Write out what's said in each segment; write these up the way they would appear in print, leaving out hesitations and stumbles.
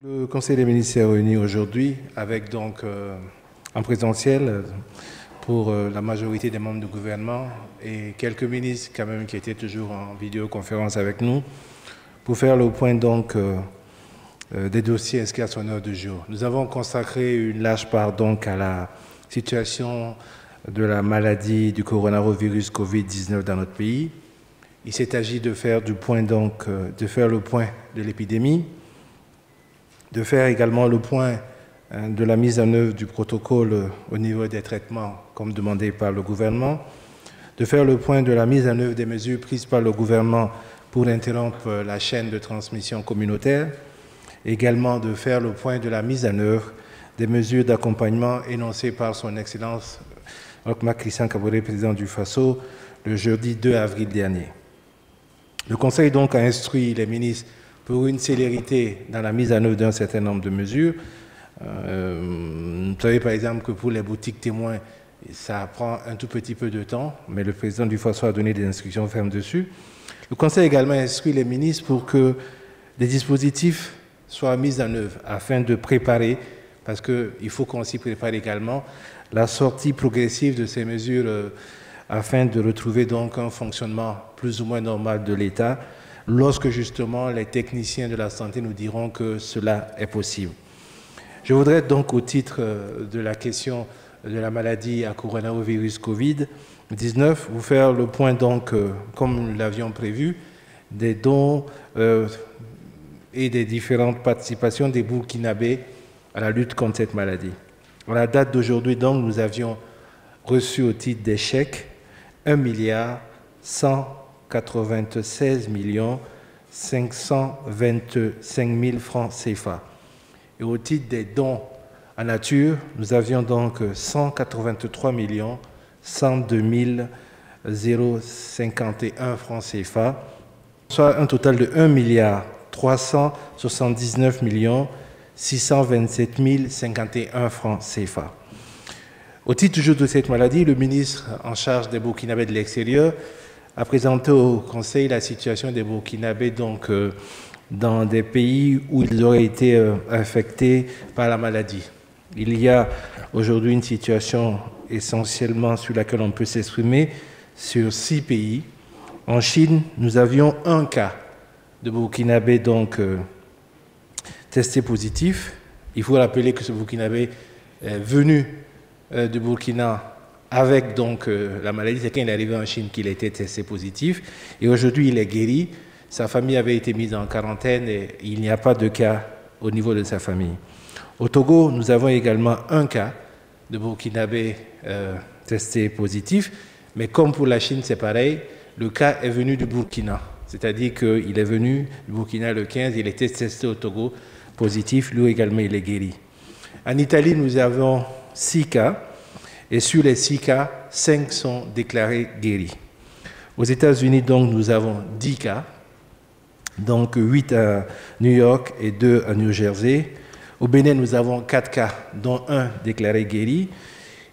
Le Conseil des ministres est réuni aujourd'hui avec donc en présentiel pour la majorité des membres du gouvernement et quelques ministres quand même qui étaient toujours en vidéoconférence avec nous pour faire le point donc des dossiers inscrits à son ordre du jour. Nous avons consacré une large part donc à la situation de la maladie du coronavirus Covid-19 dans notre pays. Il s'est agi de faire le point de l'épidémie, de faire également le point de la mise en œuvre du protocole au niveau des traitements comme demandé par le gouvernement, de faire le point de la mise en œuvre des mesures prises par le gouvernement pour interrompre la chaîne de transmission communautaire, également de faire le point de la mise en œuvre des mesures d'accompagnement énoncées par son Excellence Roch-Marc Christian Kaboré, président du FASO, le jeudi 2 avril dernier. Le Conseil donc a instruit les ministres pour une célérité dans la mise en œuvre d'un certain nombre de mesures. Vous savez par exemple que pour les boutiques témoins, ça prend un tout petit peu de temps, mais le président du FASO a donné des instructions fermes dessus. Le Conseil a également instruit les ministres pour que des dispositifs soient mis en œuvre afin de préparer, parce qu'il faut qu'on s'y prépare également, la sortie progressive de ces mesures afin de retrouver donc un fonctionnement plus ou moins normal de l'État, lorsque justement les techniciens de la santé nous diront que cela est possible. Je voudrais donc au titre de la question de la maladie à coronavirus Covid-19 vous faire le point donc, comme nous l'avions prévu, des dons et des différentes participations des Burkinabés à la lutte contre cette maladie. À la date d'aujourd'hui donc, nous avions reçu au titre des chèques 1,196 525 000 francs CFA. Et au titre des dons en nature, nous avions donc 183 102 051 francs CFA, soit un total de 1 379 627 051 francs CFA. Au titre toujours de cette maladie, le ministre en charge des Burkinabés de l'extérieur a présenté au Conseil la situation des Burkinabés donc, dans des pays où ils auraient été infectés par la maladie. Il y a aujourd'hui une situation essentiellement sur laquelle on peut s'exprimer sur 6 pays. En Chine, nous avions un cas de Burkinabé donc, testé positif. Il faut rappeler que ce Burkinabé est venu de Burkina avec donc la maladie, c'est quand il est arrivé en Chine qu'il a été testé positif. Et aujourd'hui, il est guéri. Sa famille avait été mise en quarantaine et il n'y a pas de cas au niveau de sa famille. Au Togo, nous avons également un cas de Burkinabé testé positif. Mais comme pour la Chine, c'est pareil, le cas est venu du Burkina. C'est-à-dire qu'il est venu du Burkina le 15, il a été testé au Togo positif, lui également il est guéri. En Italie, nous avons 6 cas, et sur les 6 cas, 5 sont déclarés guéris. Aux États-Unis, donc, nous avons 10 cas, donc 8 à New York et 2 à New Jersey. Au Bénin, nous avons 4 cas, dont 1 déclaré guéri.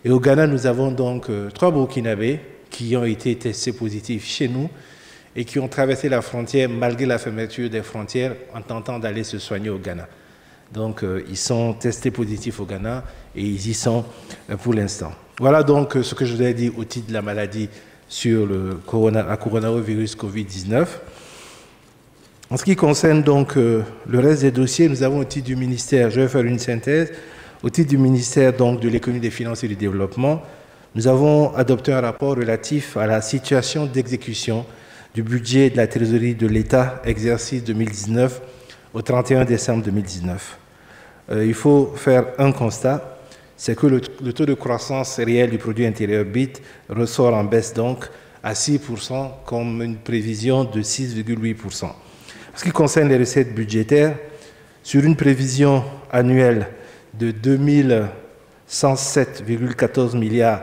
Et au Ghana, nous avons donc 3 Burkinabés qui ont été testés positifs chez nous et qui ont traversé la frontière malgré la fermeture des frontières en tentant d'aller se soigner au Ghana. Donc, ils sont testés positifs au Ghana et ils y sont pour l'instant. Voilà donc ce que je vous ai dit au titre de la maladie sur le coronavirus Covid-19. En ce qui concerne donc le reste des dossiers, nous avons au titre du ministère, je vais faire une synthèse, au titre du ministère donc, de l'économie, des finances et du développement, nous avons adopté un rapport relatif à la situation d'exécution du budget de la trésorerie de l'État, exercice 2019 au 31 décembre 2019. Il faut faire un constat, c'est que le taux de croissance réel du produit intérieur brut ressort en baisse donc à 6% comme une prévision de 6,8%. En ce qui concerne les recettes budgétaires, sur une prévision annuelle de 2107,14 milliards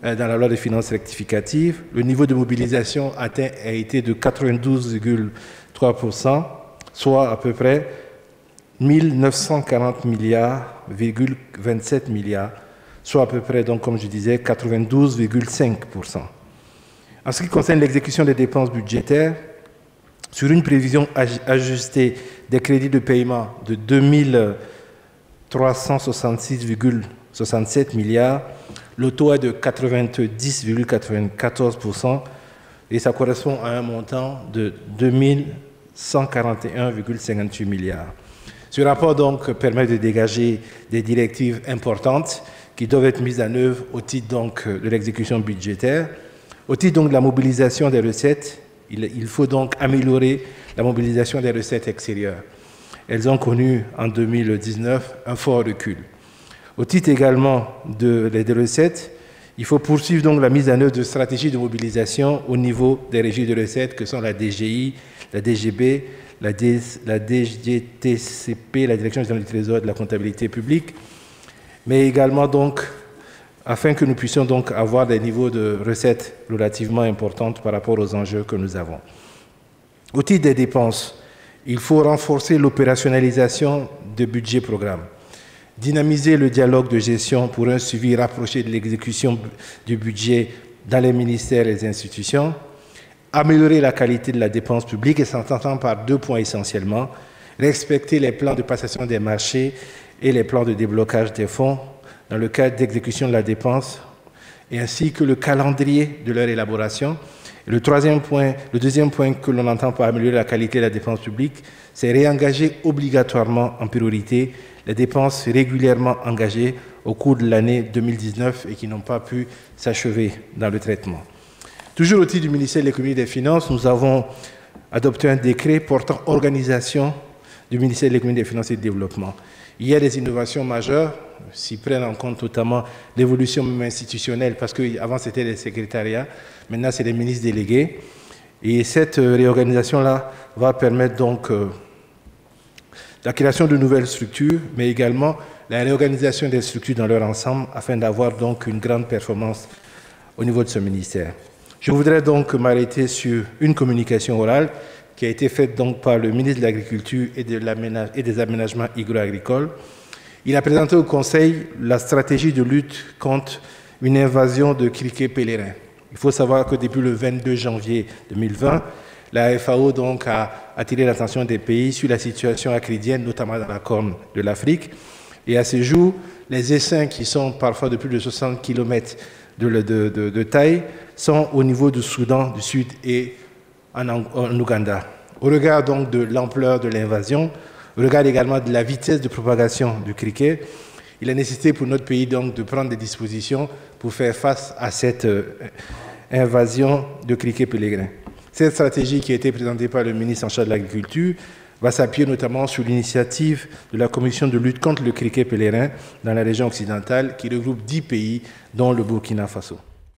dans la loi de finances rectificative, le niveau de mobilisation atteint a été de 92,3%, soit à peu près 1940 milliards,27 milliards, soit à peu près, donc, comme je disais, 92,5%. En ce qui concerne l'exécution des dépenses budgétaires, Sur une prévision ajustée des crédits de paiement de 2366,67 milliards, le taux est de 90,94% et ça correspond à un montant de 2141,58 milliards. Ce rapport donc permet de dégager des directives importantes qui doivent être mises en œuvre au titre donc de l'exécution budgétaire. Au titre donc de la mobilisation des recettes, il faut donc améliorer la mobilisation des recettes extérieures. Elles ont connu en 2019 un fort recul. Au titre également des recettes, il faut poursuivre donc la mise en œuvre de stratégies de mobilisation au niveau des régies de recettes que sont la DGI, la DGB, la DGTCP, la Direction générale du Trésor et de la comptabilité publique, mais également donc afin que nous puissions donc avoir des niveaux de recettes relativement importants par rapport aux enjeux que nous avons. Au titre des dépenses, il faut renforcer l'opérationnalisation des budgets programmes, dynamiser le dialogue de gestion pour un suivi rapproché de l'exécution du budget dans les ministères et les institutions, améliorer la qualité de la dépense publique et s'entendant par deux points essentiellement, respecter les plans de passation des marchés et les plans de déblocage des fonds dans le cadre d'exécution de la dépense, et ainsi que le calendrier de leur élaboration. Et le deuxième point que l'on entend pour améliorer la qualité de la dépense publique, c'est réengager obligatoirement en priorité les dépenses régulièrement engagées au cours de l'année 2019 et qui n'ont pas pu s'achever dans le traitement. Toujours au titre du ministère de l'Économie et des Finances, nous avons adopté un décret portant organisation du ministère de l'Économie, des Finances et du Développement. Il y a des innovations majeures, s'y prennent en compte notamment l'évolution même institutionnelle, parce qu'avant c'était les secrétariats, maintenant c'est les ministres délégués. Et cette réorganisation-là va permettre donc la création de nouvelles structures, mais également la réorganisation des structures dans leur ensemble, afin d'avoir donc une grande performance au niveau de ce ministère. Je voudrais donc m'arrêter sur une communication orale qui a été faite donc par le ministre de l'Agriculture et des Aménagements agro-agricoles. Il a présenté au Conseil la stratégie de lutte contre une invasion de criquets pèlerins. Il faut savoir que depuis le 22 janvier 2020, la FAO donc a attiré l'attention des pays sur la situation acridienne, notamment dans la Corne de l'Afrique. Et à ce jour, les essaims qui sont parfois de plus de 60 km de taille sont au niveau du Soudan du Sud et en Ouganda. Au regard donc de l'ampleur de l'invasion, au regard également de la vitesse de propagation du criquet, il est nécessaire pour notre pays donc de prendre des dispositions pour faire face à cette invasion de criquets pèlerins. Cette stratégie qui a été présentée par le ministre en charge de l'Agriculture va s'appuyer notamment sur l'initiative de la Commission de lutte contre le criquet pèlerin dans la région occidentale qui regroupe 10 pays, dont le Burkina Faso.